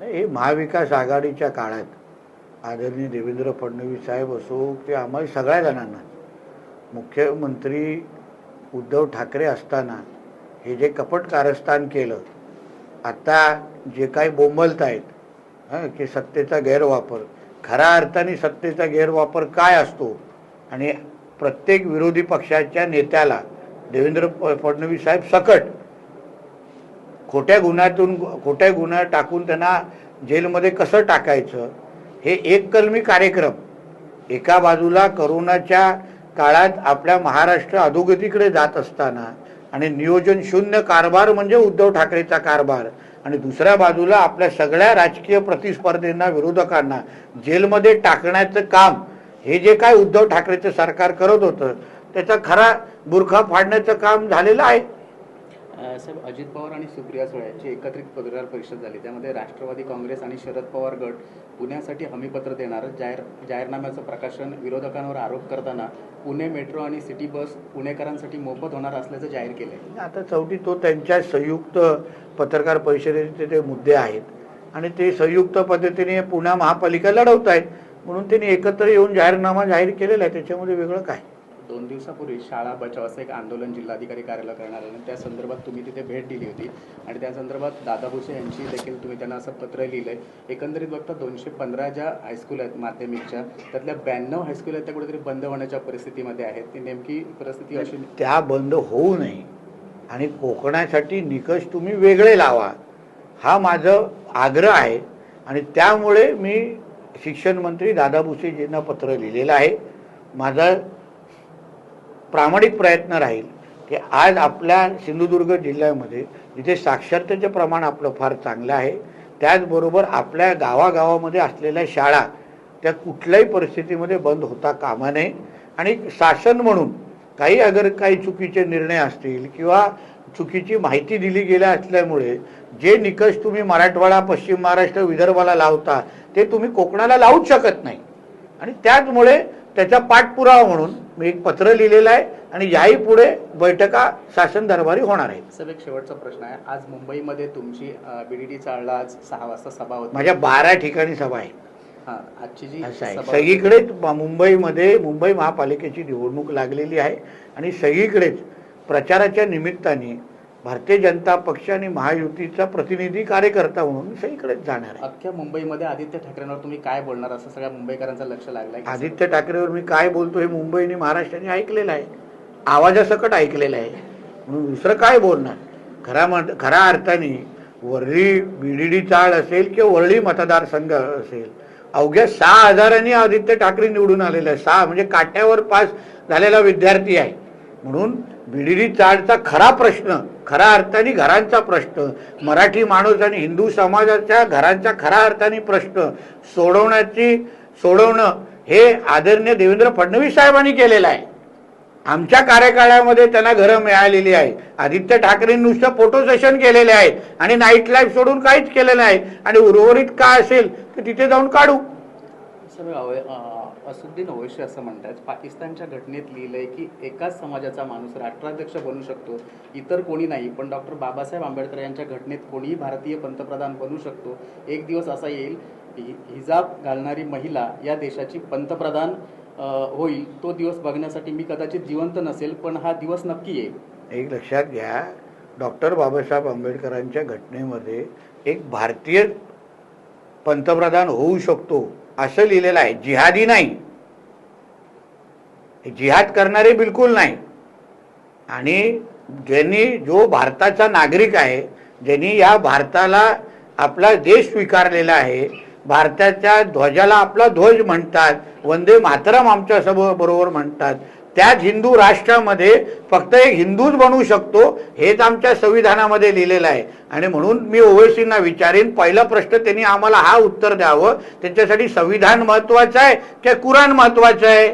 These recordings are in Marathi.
हे महाविकास आघाडीच्या काळात आदरणीय देवेंद्र फडणवीस साहेब असो ते आम्हाला सगळ्या जणांना मुख्यमंत्री उद्धव ठाकरे असताना हे जे कपट कारस्थान केलं, आता जे काही बोंबलत आहेत की सत्तेचा गैरवापर, खऱ्या अर्थाने सत्तेचा गैरवापर काय असतो आणि प्रत्येक विरोधी पक्षाच्या नेत्याला देवेंद्र फडणवीस साहेब सकट खोट्या गुन्हा टाकून त्यांना जेलमध्ये कसं टाकायचं, हे एक कलमी कार्यक्रम. एका बाजूला करोनाच्या काळात आपल्या महाराष्ट्र अधोगतीकडे जात असताना आणि नियोजन शून्य कारभार म्हणजे उद्धव ठाकरेचा कारभार, आणि दुसऱ्या बाजूला आपल्या सगळ्या राजकीय प्रतिस्पर्धींना विरोधकांना जेलमध्ये टाकण्याचं काम हे जे काय उद्धव ठाकरेचं सरकार करत होतं त्याचा खरा बुरखा फाडण्याचं काम झालेलं आहे. साहेब, अजित पवार आणि सुप्रिया सुळे यांची एकत्रित पत्रकार परिषद झाली. त्यामध्ये राष्ट्रवादी काँग्रेस आणि शरद पवार गट पुण्यासाठी हमीपत्र देणार जाहीरनाम्याचं प्रकाशन विरोधकांवर आरोप करताना पुणे मेट्रो आणि सिटी बस पुणेकरांसाठी मोफत होणार असल्याचं जाहीर केलंय. आता शेवटी तो त्यांच्या संयुक्त पत्रकार परिषदेचे ते मुद्दे आहेत आणि ते संयुक्त पद्धतीने पुणे महापालिका लढवत आहेत, म्हणून त्यांनी एकत्र येऊन जाहीरनामा जाहीर केलेला आहे. त्याच्यामध्ये वेगळं काय. 2 दिवसापूर्वी शाळा बचाव असं एक आंदोलन जिल्हाधिकारी कार्यालय करणार आहे. त्या संदर्भात तुम्ही तिथे भेट दिली होती आणि त्या संदर्भात दादा भुसे यांची देखील तुम्ही त्यांना असं पत्र लिहिलंय. एकंदरीत बघता 215 ज्या हायस्कूल आहेत माध्यमिकच्या, त्यातल्या 92 हायस्कूल आहेत त्या कुठेतरी बंद होण्याच्या परिस्थितीमध्ये आहेत. ती नेमकी परिस्थिती अशी त्या बंद होऊ नये आणि कोकणासाठी निकष तुम्ही वेगळे लावा, हा माझं आग्रह आहे. आणि त्यामुळे मी शिक्षण मंत्री दादा भुसेजींना पत्र लिहिलेलं आहे. माझा प्रामाणिक प्रयत्न राहील की आज आपल्या सिंधुदुर्ग जिल्ह्यामध्ये जिथे साक्षरतेचे प्रमाण आपलं फार चांगलं आहे, त्याचबरोबर आपल्या गावागावामध्ये असलेल्या शाळा त्या कुठल्याही परिस्थितीमध्ये बंद होता कामा नये. आणि शासन म्हणून काही चुकीचे निर्णय असतील किंवा चुकीची माहिती दिली गेल्या असल्यामुळे जे निकष तुम्ही मराठवाडा, पश्चिम महाराष्ट्र, विदर्भाला लावता ते तुम्ही कोकणाला लावूच शकत नाही. आणि त्याचमुळे त्याचा पाठपुरावा म्हणून मी एक पत्र लिहिलेलं आहे आणि याही पुढे बैठका शासन दरबारी होणार आहे. साहेब, एक शेवटचा प्रश्न आहे. आज मुंबईमध्ये तुमची BDD चाळला आज 6 वाजता सभा होती. माझ्या 12 ठिकाणी सभा आहे. आजची जी सगळीकडेच मुंबईमध्ये मुंबई महापालिकेची निवडणूक लागलेली आहे आणि सगळीकडेच प्रचाराच्या निमित्ताने भारतीय जनता पक्ष आणि महायुतीचा प्रतिनिधी कार्यकर्ता म्हणून सगळीकडेच जाणार आहे. अख्ख्या मुंबईमध्ये आदित्य ठाकरेंवर तुम्ही काय बोलणार असं सगळ्या मुंबईकरांचं लक्ष लागलंय. आदित्य ठाकरेवर मी काय बोलतो हे मुंबईने महाराष्ट्राने ऐकलेलं आहे, आवाजासकट ऐकलेलं आहे, म्हणून दुसरं काय बोलणार. खऱ्या अर्थाने वरळी BDD चाळ असेल किंवा वरळी मतदारसंघ असेल, अवघ्या 6,000 आदित्य ठाकरे निवडून आलेले आहे. 6 म्हणजे काट्यावर पास झालेला विद्यार्थी आहे. म्हणून BDD चाळचा खरा प्रश्न, खऱ्या अर्थाने घरांचा प्रश्न, मराठी माणूस आणि हिंदू समाजाच्या घरांचा खऱ्या अर्थाने प्रश्न सोडवणं हे आदरणीय देवेंद्र फडणवीस साहेबांनी केलेलं आहे. आमच्या कार्यकाळामध्ये त्यांना घरं मिळालेली आहे. आदित्य ठाकरेंनी नुसतं फोटो सेशन केलेले आहेत आणि नाईट लाईफ सोडून काहीच केलेलं आहे. आणि उर्वरित काय असेल तर तिथे जाऊन काढू. असुद्दीन ओवैसी असं म्हणतात, पाकिस्तानच्या घटनेत लिहिलंय की एकाच समाजाचा माणूस राष्ट्राध्यक्ष बनू शकतो, इतर कोणी नाही. पण डॉक्टर बाबासाहेब आंबेडकर यांच्या घटनेत कोणीही भारतीय पंतप्रधान बनू शकतो. एक दिवस असा येईल हिजाब घालणारी महिला या देशाची पंतप्रधान होईल. तो दिवस बघण्यासाठी मी कदाचित जिवंत नसेल, पण हा दिवस नक्की येईल. एक लक्षात घ्या, डॉक्टर बाबासाहेब आंबेडकरांच्या घटनेमध्ये एक भारतीय पंतप्रधान होऊ शकतो असं लिहिलेलं आहे. जिहादी नाही, जिहाद करणारे बिलकुल नाही. आणि जो भारताचा नागरिक आहे, ज्यांनी या भारताला आपला देश स्वीकारलेला आहे, भारताच्या ध्वजाला आपला ध्वज म्हणतात, वंदे मातरम आमच्या बरोबर म्हणतात, त्याच हिंदू राष्ट्रामध्ये फक्त एक हिंदूच बनू शकतो हेच आमच्या संविधानामध्ये लिहिलेलं आहे. आणि म्हणून मी ओवैसींना विचारेन, पहिला प्रश्न त्यांनी आम्हाला हा उत्तर द्यावं, त्यांच्यासाठी संविधान महत्वाचं आहे की कुराण महत्वाचं आहे?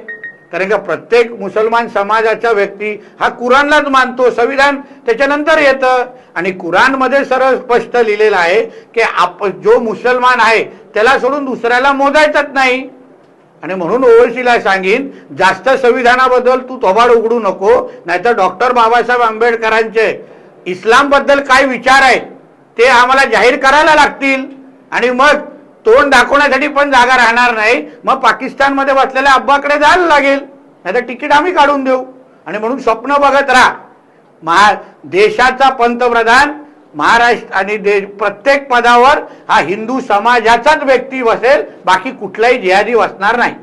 कारण का प्रत्येक मुसलमान समाजाचा व्यक्ती हा कुराणलाच मानतो, संविधान त्याच्यानंतर येतं. आणि कुराणमध्ये सरळ स्पष्ट लिहिलेलं आहे की जो मुसलमान आहे त्याला सोडून दुसऱ्याला मोजायचंच नाही. आणि म्हणून ओवैसीला सांगीन, जास्त संविधानाबद्दल तू थोबाड उघडू नको, नाहीतर डॉक्टर बाबासाहेब आंबेडकरांचे इस्लामबद्दल काय विचार आहेत ते आम्हाला जाहीर करायला लागतील. आणि मग तोंड दाखवण्यासाठी पण जागा राहणार नाही, मग पाकिस्तानमध्ये बसलेल्या अब्बाकडे जायला लागेल, नाहीतर तिकीट आम्ही काढून देऊ. आणि म्हणून स्वप्न बघत राहा, देशाचा पंतप्रधान महाराष्ट्र आणि प्रत्येक पदावर हा हिंदू समाजाचाच व्यक्ती बसेल, बाकी कुठलाही जिहादी बसणार नाही.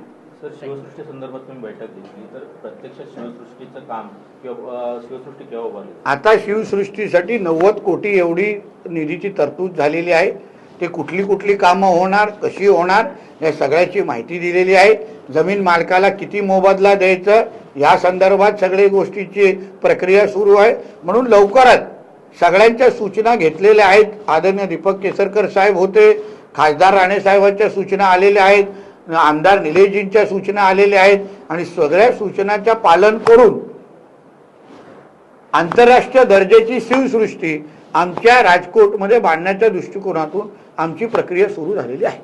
सर, शिवसृष्टी संदर्भात तुम्ही बैठक घेतली, तर प्रत्यक्ष शिवसृष्टीचं काम किंवा शिवसृष्टी केव्हा उभारली? आता शिवसृष्टीसाठी 90 कोटी एवढी निधीची तरतूद झालेली आहे. ते कुठली कुठली कामं होणार, कशी होणार, या सगळ्याची माहिती दिलेली आहे. जमीन मालकाला किती मोबदला द्यायचं या संदर्भात सगळ्या गोष्टीची प्रक्रिया सुरू आहे. म्हणून लवकरच सगळ्यांच्या सूचना घेतलेल्या आहेत. आदरणीय दीपक केसरकर साहेब होते, खासदार राणे साहेबांच्या सूचना आलेल्या आहेत, आमदार निलेशजींच्या सूचना आलेल्या आहेत. आणि सगळ्या सूचनांचं पालन करून आंतरराष्ट्रीय दर्जाची शिवसृष्टी आमच्या राजकोटमध्ये बांधण्याच्या दृष्टिकोनातून आमची प्रक्रिया सुरू झालेली आहे.